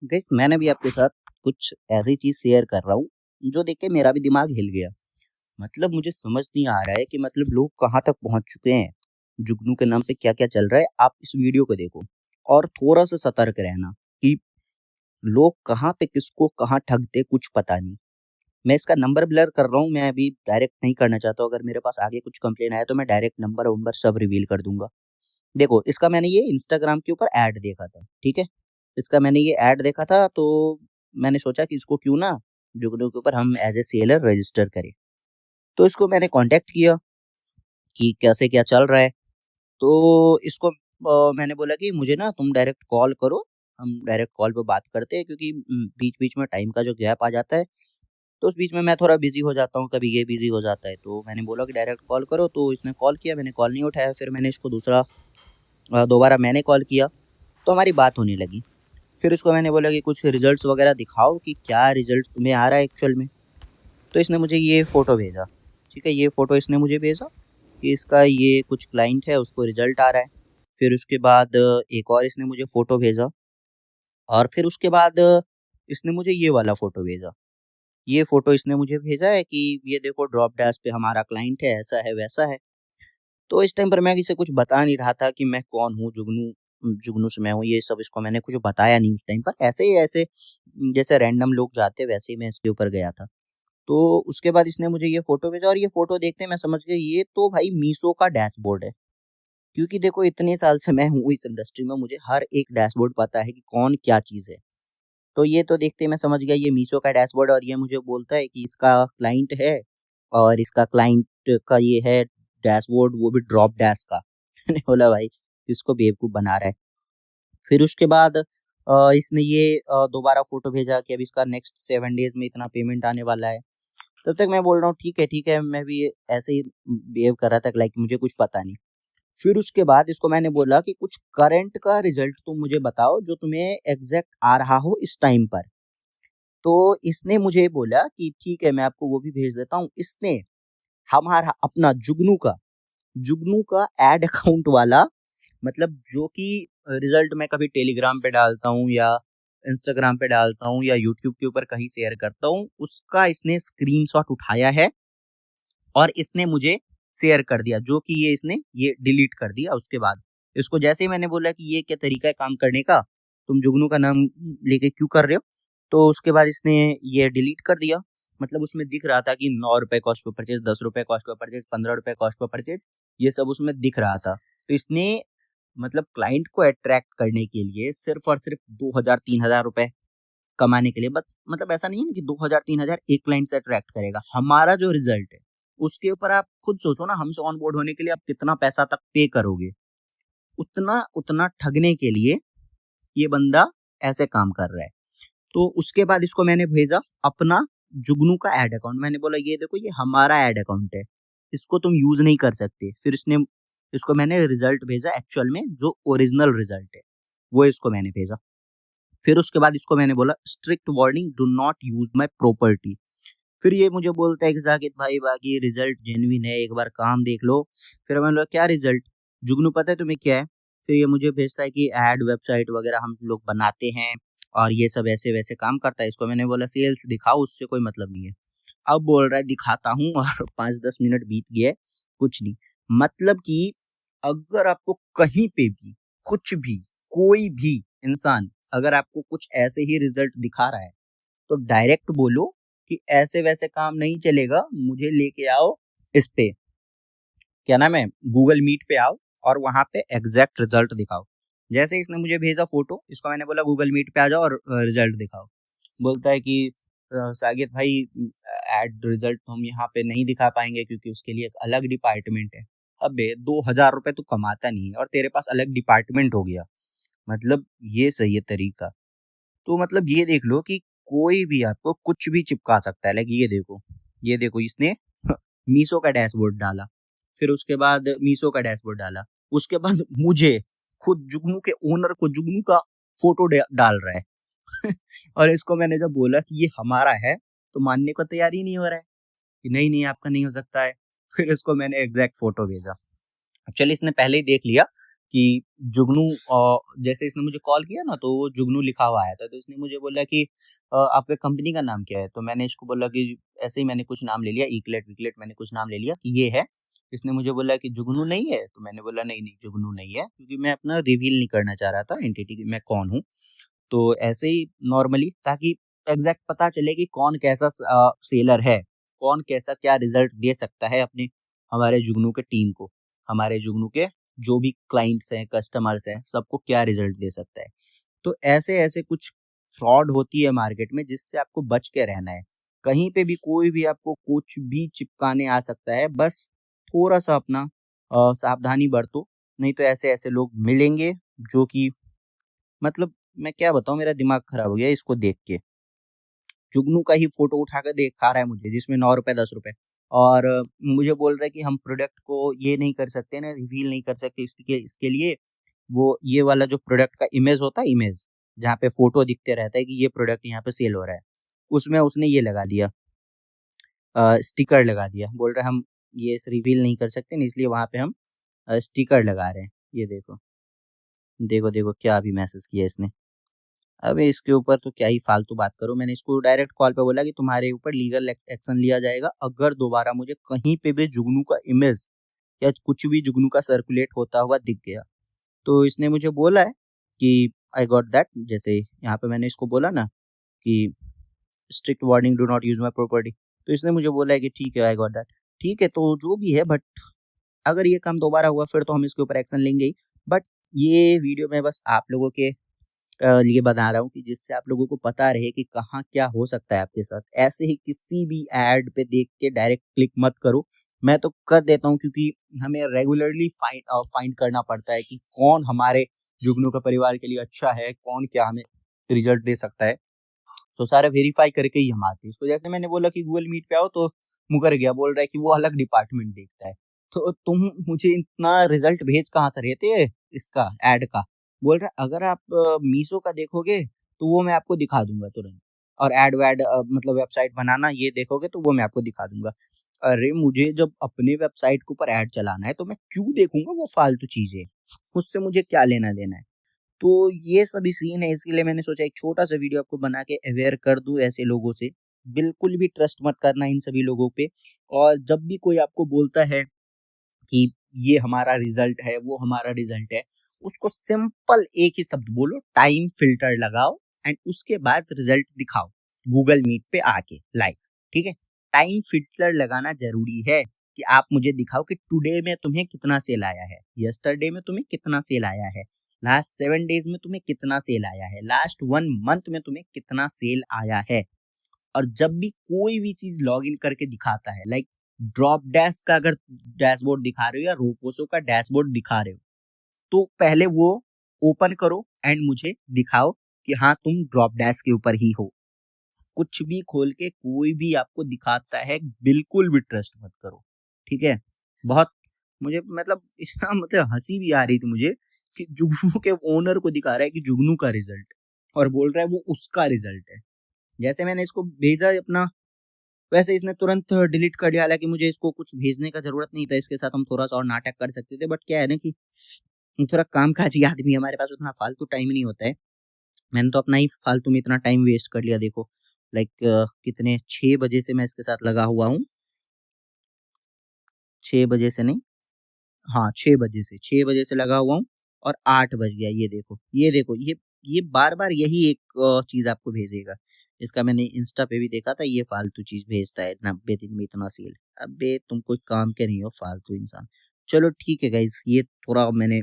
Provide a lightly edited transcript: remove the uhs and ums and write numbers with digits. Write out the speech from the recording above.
Guys मैंने भी आपके साथ कुछ ऐसी चीज़ शेयर कर रहा हूँ, जो देख के मेरा भी दिमाग हिल गया। मतलब मुझे समझ नहीं आ रहा है कि मतलब लोग कहाँ तक पहुँच चुके हैं। जुगनू के नाम पे क्या-क्या चल रहा है, आप इस वीडियो को देखो और थोड़ा-सा सतर्क रहना कि लोग कहाँ पे किसको कहाँ ठगते कुछ पता नहीं। मैं इसका नंबर ब्लर कर रहा हूँ, मैं अभी डायरेक्ट नहीं करना चाहता हूँ, अगर मेरे पास आगे कुछ कंप्लेन आया तो मैं डायरेक्ट नंबर-वंबर सब रिवील कर दूँगा। देखो, इसका मैंने ये इंस्टाग्राम के ऊपर ऐड देखा था, ठीक है? इसका मैंने ये ऐड देखा था तो मैंने सोचा कि इसको क्यों ना जुगनू के ऊपर हम एज़ अ सेलर रजिस्टर करें। तो इसको मैंने कॉन्टैक्ट किया कि कैसे क्या चल रहा है। तो इसको मैंने बोला कि मुझे ना तुम डायरेक्ट कॉल करो, हम डायरेक्ट कॉल पे बात करते हैं क्योंकि बीच-बीच में टाइम का जो गैप आ जाता है, तो उस बीच में मैं थोड़ा बिज़ी हो जाता हूँ, कभी ये बिज़ी हो जाता है। तो मैंने बोला कि डायरेक्ट कॉल करो, तो इसने कॉल किया, मैंने कॉल नहीं उठाया, फिर मैंने इसको दोबारा मैंने कॉल किया, तो हमारी बात होने लगी। फिर इसको मैंने बोला कि कुछ रिज़ल्ट्स वगैरह दिखाओ कि क्या रिज़ल्ट तुम्हें आ रहा है एक्चुअल में। तो इसने मुझे ये फ़ोटो भेजा, ठीक है? ये फ़ोटो इसने मुझे भेजा कि इसका ये कुछ क्लाइंट है, उसको रिज़ल्ट आ रहा है। फिर उसके बाद एक और इसने मुझे फ़ोटो भेजा और फिर उसके बाद इसने मुझे ये वाला फ़ोटो भेजा। ये फ़ोटो इसने मुझे भेजा है कि ये देखो ड्रॉप डैश पे हमारा क्लाइंट है, ऐसा है, वैसा है। तो इस टाइम पर मैं किसी से कुछ बता नहीं रहा था कि मैं कौन हूँ, जुगनू से मैं हूँ, ये सब इसको मैंने कुछ बताया नहीं उस टाइम पर। ऐसे ही ऐसे जैसे रैंडम लोग जाते हैं वैसे ही मैं इसके ऊपर गया था। तो उसके बाद इसने मुझे ये फ़ोटो भेजा और ये फ़ोटो देखते ही मैं समझ गया ये तो भाई मीशो का डैशबोर्ड है। क्योंकि देखो इतने साल से मैं हूँ इस इंडस्ट्री में, मुझे हर एक डैशबोर्ड पता है कि कौन क्या चीज़ है। तो ये तो देखते ही मैं समझ गया ये मीशो का डैशबोर्ड, और ये मुझे बोलता है कि इसका क्लाइंट है और इसका क्लाइंट का ये है डैशबोर्ड, वो भी ड्रॉप डैश का। मैंने बोला भाई इसको बेवकूफ़ बना रहा है। फिर उसके बाद इसने ये दोबारा फ़ोटो भेजा कि अब इसका नेक्स्ट 7 डेज़ में इतना पेमेंट आने वाला है। तब तक मैं बोल रहा हूँ ठीक है, मैं भी ऐसे ही बिहेव कर रहा था लाइक मुझे कुछ पता नहीं। फिर उसके बाद इसको मैंने बोला कि कुछ करंट का रिज़ल्ट तुम मुझे बताओ जो तुम्हें एग्ज़ैक्ट आ रहा हो इस टाइम पर। तो इसने मुझे बोला कि ठीक है मैं आपको वो भी भेज देता हूँ। इसने हमारा अपना जुगनू का एड अकाउंट वाला, मतलब जो कि रिजल्ट मैं कभी टेलीग्राम पे डालता हूँ या इंस्टाग्राम पे डालता हूँ या यूट्यूब के ऊपर कहीं शेयर करता हूँ, उसका इसने स्क्रीनशॉट उठाया है और इसने मुझे शेयर कर दिया, जो कि ये इसने ये डिलीट कर दिया उसके बाद। इसको जैसे ही मैंने बोला कि ये क्या तरीका है काम करने का, तुम जुगनू का नाम लेके क्यों कर रहे हो? तो उसके बाद इसने ये डिलीट कर दिया। मतलब उसमें दिख रहा था कि ₹9 कॉस्ट पे परचेज़, ₹10 कॉस्ट पे परचेज़, ₹15 कॉस्ट पे परचेज़, ये सब उसमें दिख रहा था। तो इसने मतलब क्लाइंट को अट्रैक्ट करने के लिए सिर्फ़ और सिर्फ़ 2000 3000 रुपए कमाने के लिए, बट मतलब ऐसा नहीं है ना कि 2000 3000 एक क्लाइंट से अट्रैक्ट करेगा। हमारा जो रिज़ल्ट है, उसके ऊपर आप खुद सोचो ना, हमसे ऑन बोर्ड होने के लिए आप कितना पैसा तक पे करोगे? उतना उतना ठगने के लिए ये बंदा ऐसे काम कर रहा है। तो उसके बाद इसको मैंने भेजा अपना जुगनू का ऐड अकाउंट। मैंने बोला ये देखो ये हमारा ऐड अकाउंट है, इसको तुम यूज़ नहीं कर सकते। फिर इसको मैंने रिज़ल्ट भेजा एक्चुअल में जो ओरिजिनल रिज़ल्ट है, वो इसको मैंने भेजा। फिर उसके बाद इसको मैंने बोला strict warning, do not use my property. फिर ये मुझे बोलता है कि साकिब भाई बाकी रिजल्ट जेन्युइन है, एक बार काम देख लो। फिर मैंने बोला क्या रिजल्ट? जुगनू पता है तुम्हें क्या है? फिर ये मुझे भेजता है कि ऐड वेबसाइट वगैरह हम लोग बनाते हैं और ये सब ऐसे-वैसे काम करता है। इसको मैंने बोला सेल्स दिखाओ, उससे कोई मतलब नहीं है। अब बोल रहा है दिखाता हूँ और 5-10 मिनट बीत गए, कुछ नहीं। मतलब कि अगर आपको कहीं पे भी, कुछ भी, कोई भी इंसान अगर आपको कुछ ऐसे ही रिजल्ट दिखा रहा है, तो डायरेक्ट बोलो कि ऐसे-वैसे काम नहीं चलेगा, मुझे लेके आओ इस पे, क्या नाम है, गूगल मीट पे आओ और वहाँ पे एग्ज़ैक्ट रिज़ल्ट दिखाओ। जैसे ही इसने मुझे भेजा फ़ोटो, इसको मैंने बोला गूगल मीट पे आ जाओ और रिज़ल्ट दिखाओ। बोलता है कि सागिर भाई ऐड रिज़ल्ट तो हम यहाँ पे नहीं दिखा पाएँगे क्योंकि उसके लिए एक अलग डिपार्टमेंट है। अबे! ₹2000 तू कमाता नहीं है और तेरे पास अलग डिपार्टमेंट हो गया। मतलब ये सही है तरीका। तो मतलब ये देख लो कि कोई भी आपको कुछ भी चिपका सकता है। लाइक ये देखो इसने मीशो का डैशबोर्ड डाला, फिर उसके बाद मीशो का डैशबोर्ड डाला, उसके बाद मुझे खुद जुगनू के ओनर को जुगनू का फ़ोटो डाल रहा है। और इसको मैंने जब बोला कि ये हमारा है, तो मानने को तैयार ही नहीं हो रहा है कि नहीं आपका नहीं हो सकता है। फिर इसको मैंने एग्ज़ैक्ट फ़ोटो भेजा। एक्चुअली इसने पहले ही देख लिया कि जुगनू जैसे इसने मुझे कॉल किया ना तो वो जुगनू लिखा हुआ आया था, तो इसने मुझे बोला कि आपके कंपनी का नाम क्या है? तो मैंने इसको बोला कि ऐसे ही मैंने कुछ नाम ले लिया, ईकलेट विकलेट मैंने कुछ नाम ले लिया कि ये है। इसने मुझे बोला कि जुगनू नहीं है? तो मैंने बोला नहीं, नहीं जुगनू नहीं है, क्योंकि मैं अपना रिवील नहीं करना चाह रहा था एंटिटी कि मैं कौन हूँ। तो ऐसे ही नॉर्मली, ताकि एग्ज़ैक्ट पता चले कि कौन कैसा सेलर है, कौन कैसा क्या रिज़ल्ट दे सकता है अपने हमारे जुगनू के टीम को, हमारे जुगनू के जो भी क्लाइंट्स हैं, कस्टमर्स हैं, सबको क्या रिज़ल्ट दे सकता है। तो ऐसे-ऐसे कुछ फ्रॉड होती है मार्केट में जिससे आपको बच के रहना है। कहीं पे भी कोई भी आपको कुछ भी चिपकाने आ सकता है, बस थोड़ा-सा अपना सावधानी बरतो, नहीं तो ऐसे-ऐसे लोग मिलेंगे जो कि मतलब मैं क्या बताऊँ, मेरा दिमाग खराब हो गया इसको देख के। जुगनू का ही फ़ोटो उठा के दिखा रहा है मुझे जिसमें ₹9 ₹10 और मुझे बोल रहा है कि हम प्रोडक्ट को ये नहीं कर सकते ना, रिवील नहीं कर सकते, इसके इसके लिए वो ये वाला जो प्रोडक्ट का इमेज होता है, इमेज जहाँ पे फ़ोटो दिखते रहता है कि ये प्रोडक्ट यहाँ पे सेल हो रहा है, उसमें उसने ये लगा दिया, स्टिकर लगा दिया। बोल रहा है हम ये रिवील नहीं कर सकते ना, इसलिए वहाँ पे हम स्टिकर लगा रहे हैं। ये देखो, देखो क्या अभी मैसेज किया इसने। अबे इसके ऊपर तो क्या ही फालतू बात करूँ, मैंने इसको डायरेक्ट कॉल पे बोला कि तुम्हारे ऊपर लीगल एक्शन लिया जाएगा अगर दोबारा मुझे कहीं पे भी जुगनू का इमेज या कुछ भी जुगनू का सर्कुलेट होता हुआ दिख गया। तो इसने मुझे बोला है कि आई गॉट दैट, जैसे यहाँ पे मैंने इसको बोला ना कि strict warning, do not use my property, तो इसने मुझे बोला है कि ठीक है, आई गॉट दैट। ठीक है, तो जो भी है, बट अगर ये काम दोबारा हुआ फिर तो हम इसके ऊपर एक्शन लेंगे ही। बट ये वीडियो मैं बस आप लोगों के लिए बना रहा हूँ कि जिससे आप लोगों को पता रहे कि कहाँ क्या हो सकता है आपके साथ। ऐसे ही किसी भी ऐड पे देख के डायरेक्ट क्लिक मत करो। मैं तो कर देता हूँ क्योंकि हमें रेगुलरली फाइंड करना पड़ता है कि कौन हमारे जुगनू के परिवार के लिए अच्छा है, कौन क्या हमें रिजल्ट दे सकता है। सो सारा वेरीफाई करके ही हम आते हैं। इसको जैसे मैंने बोला कि गूगल मीट पे आओ तो मुकर गया, बोल रहा है कि वो अलग डिपार्टमेंट देखता है। तो तुम मुझे इतना रिजल्ट भेज कहाँ से रहे थे इसका ऐड का? बोल रहा है अगर आप मीशो का देखोगे तो वो मैं आपको दिखा दूंगा तुरंत, और ऐड वैड मतलब वेबसाइट बनाना ये देखोगे तो वो मैं आपको दिखा दूंगा। अरे मुझे जब अपने वेबसाइट के ऊपर ऐड चलाना है तो मैं क्यों देखूंगा वो फालतू चीजें, उससे मुझे क्या लेना देना है। तो ये सभी सीन है, इसके लिए मैंने सोचा एक छोटा-सा वीडियो आपको बना के अवेयर कर दूँ ऐसे लोगों से। बिल्कुल भी ट्रस्ट मत करना इन सभी लोगों पे, और जब भी कोई आपको बोलता है कि ये हमारा रिज़ल्ट है, वो हमारा रिज़ल्ट है, उसको सिंपल एक ही शब्द बोलो, टाइम फ़िल्टर लगाओ एंड उसके बाद रिज़ल्ट दिखाओ, गूगल मीट पे आके लाइव, ठीक है? टाइम फ़िल्टर लगाना ज़रूरी है कि आप मुझे दिखाओ कि टुडे में तुम्हें कितना सेल आया है, यस्टरडे में तुम्हें कितना सेल आया है, लास्ट 7 डेज़ में तुम्हें कितना सेल आया है, लास्ट 1 मंथ में तुम्हें कितना सेल आया है। और जब भी कोई भी चीज़ लॉगिन करके दिखाता है, लाइक ड्रॉप डैश का अगर डैशबोर्ड दिखा रहे हो या रोपोसो का डैशबोर्ड दिखा रहे हो, तो पहले वो ओपन करो एंड मुझे दिखाओ कि हाँ तुम ड्रॉप डैश के ऊपर ही हो। कुछ भी खोल के कोई भी आपको दिखाता है, बिल्कुल भी ट्रस्ट मत करो, ठीक है? बहुत मुझे मतलब इतना मतलब हँसी भी आ रही थी मुझे कि जुगनू के ओनर को दिखा रहा है कि जुगनू का रिज़ल्ट, और बोल रहा है वो उसका रिज़ल्ट है। जैसे मैंने इसको भेजा अपना, वैसे इसने तुरंत डिलीट कर दिया, हालाँकि मुझे इसको कुछ भेजने का ज़रूरत नहीं था, इसके साथ हम थोड़ा-सा और नाटक कर सकते थे, बट क्या है ना कि थोड़ा कामकाजी आदमी है, हमारे पास उतना फालतू टाइम ही नहीं होता है। मैंने तो अपना ही फालतू में इतना टाइम वेस्ट कर लिया देखो, लाइक कितने 6 बजे से मैं इसके साथ लगा हुआ हूँ, 6 बजे से नहीं, हाँ 6 बजे से लगा हुआ हूँ और 8 बज गया, ये देखो, ये बार-बार यही एक चीज़ आपको भेजेगा। इसका मैंने इंस्टा पे भी देखा था, ये फालतू चीज़ भेजता है, 90 दिन में इतना सेल। अबे तुम कोई काम के नहीं हो फालतू इंसान। चलो ठीक है गाइज़, ये थोड़ा मैंने